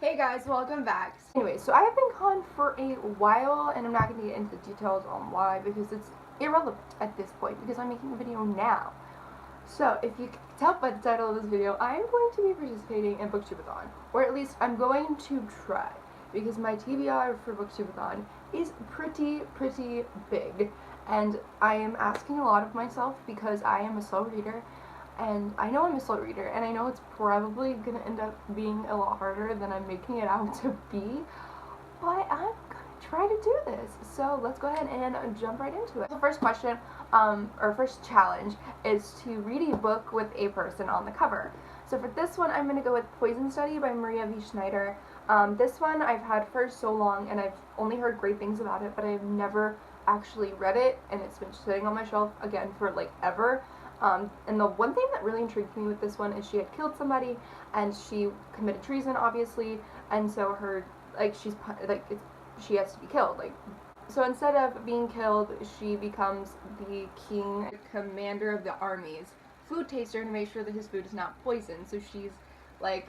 Hey guys, welcome back. Anyway, so I have been gone for a while, and I'm not going to get into the details on why, because it's irrelevant at this point, because I'm making a video now. So, if you can tell by the title of this video, I am going to be participating in Booktube-A-Thon, or at least I'm going to try, because my TBR for Booktube-A-Thon is pretty big, and I am asking a lot of myself because I am a slow reader. And I know I'm a slow reader, and I know it's probably going to end up being a lot harder than I'm making it out to be, but I'm going to try to do this. So let's go ahead and jump right into it. The first question, or first challenge, is to read a book with a person on the cover. So for this one, I'm going to go with Poison Study by Maria V. Schneider. This one I've had for so long, and I've only heard great things about it, but I've never actually read it, and it's been sitting on my shelf, again, for like ever. And the one thing that really intrigued me with this one is she had killed somebody, and she committed treason, obviously, and so her, she has to be killed, so instead of being killed, she becomes the king, commander of the army's food taster to make sure that his food is not poisoned. So she's, like,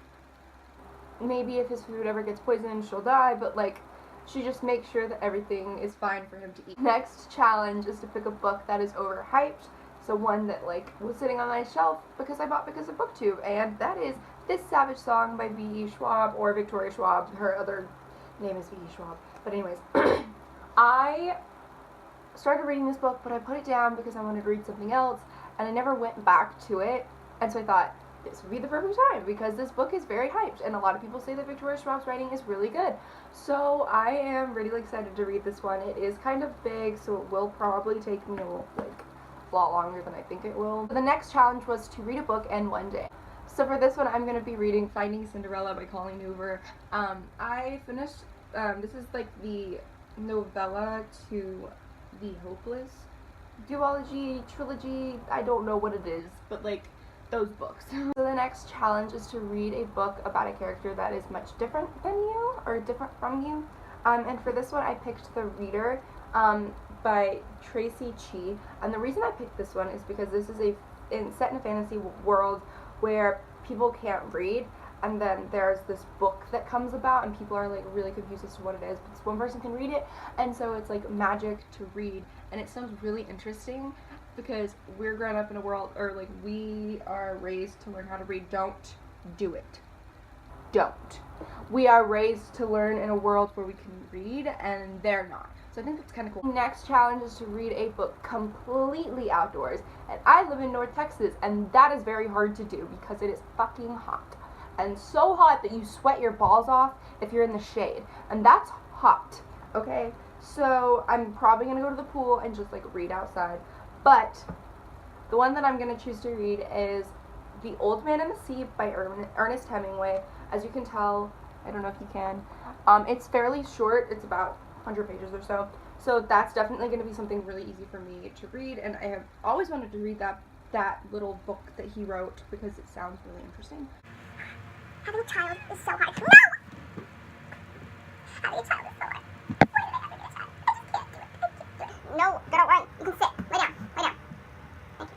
maybe if his food ever gets poisoned, she'll die, but, like, she just makes sure that everything is fine for him to eat. Next challenge is to pick a book that is overhyped. So one that, like, was sitting on my shelf because I bought because of Booktube, and that is This Savage Song by V.E. Schwab, or Victoria Schwab. Her other name is V.E. Schwab. But anyways, I started reading this book, but I put it down because I wanted to read something else, and I never went back to it, and so I thought, this would be the perfect time, because this book is very hyped, and a lot of people say that Victoria Schwab's writing is really good. So I am really excited to read this one. It is kind of big, so it will probably take me a lot longer than I think it will. The next challenge was to read a book in one day. So for this one, I'm going to be reading Finding Cinderella by Colleen Hoover. I finished, this is like the novella to the Hopeless duology, trilogy, I don't know what it is, but like those books. So the next challenge is to read a book about a character that is much different than you, or different from you. And for this one, I picked The Reader by Tracy Chee. And the reason I picked this one is because this is set in a fantasy world where people can't read, and then there's this book that comes about, and people are like really confused as to what it is, but this one person can read it, and so it's like magic to read, and it sounds really interesting because we're grown up in a world, or like we are raised to learn how to read. Don't do it. Don't. We are raised to learn in a world where we can read, and they're not. So I think that's kind of cool. Next challenge is to read a book completely outdoors. And I live in North Texas, and that is very hard to do because it is fucking hot. And so hot that you sweat your balls off if you're in the shade. And that's hot, okay? So I'm probably going to go to the pool and just like read outside. But the one that I'm going to choose to read is The Old Man and the Sea by Ernest Hemingway. As you can tell, I don't know if you can, it's fairly short. It's about 100 pages or so. So that's definitely going to be something really easy for me to read, and I have always wanted to read that little book that he wrote because it sounds really interesting. Having a child is so hard. No! Having a child is so hard. Why did I have to get a child? I just can't do it. I can't do it. No, don't run. You can sit. Lay down. Lay down. Thank you. Okay.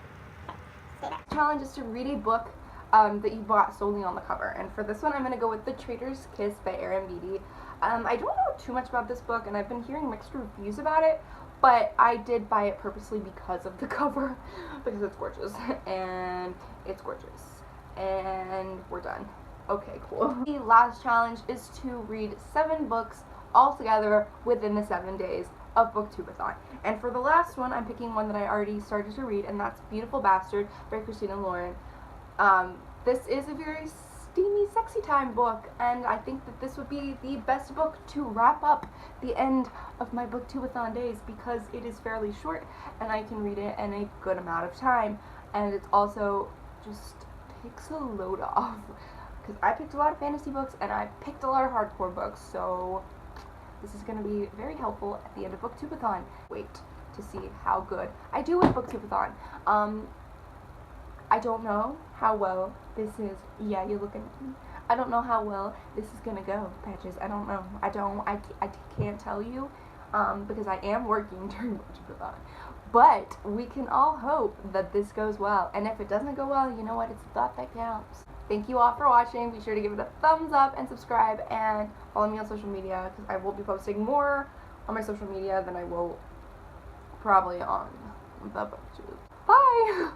Stay there. Challenge is to read a book that you bought solely on the cover, and for this one I'm going to go with The Traitor's Kiss by Erin Beatty. I don't know too much about this book, and I've been hearing mixed reviews about it, but I did buy it purposely because of the cover, because it's gorgeous, and it's gorgeous, and we're done. Okay, cool. The last challenge is to read 7 books all together within the 7 days of Booktube-A-Thon. And for the last one, I'm picking one that I already started to read, and that's Beautiful Bastard by Christina Lauren. This is a very steamy, sexy time book, and I think that this would be the best book to wrap up the end of my Booktube-A-Thon days because it is fairly short and I can read it in a good amount of time, and it also just takes a load off because I picked a lot of fantasy books and I picked a lot of hardcore books, so this is going to be very helpful at the end of Booktube-A-Thon. Wait to see how good I do with Booktube-A-Thon. I don't know how well this is. Yeah, you're looking at me. I don't know how well this is gonna go, Patches. I don't know. I can't tell you because I am working during Booktube-A-Thon. But we can all hope that this goes well. And if it doesn't go well, you know what? It's the thought that counts. thank you all for watching. Be sure to give it a thumbs up and subscribe, and follow me on social media, because I will be posting more on my social media than I will probably on the Booktube. Bye!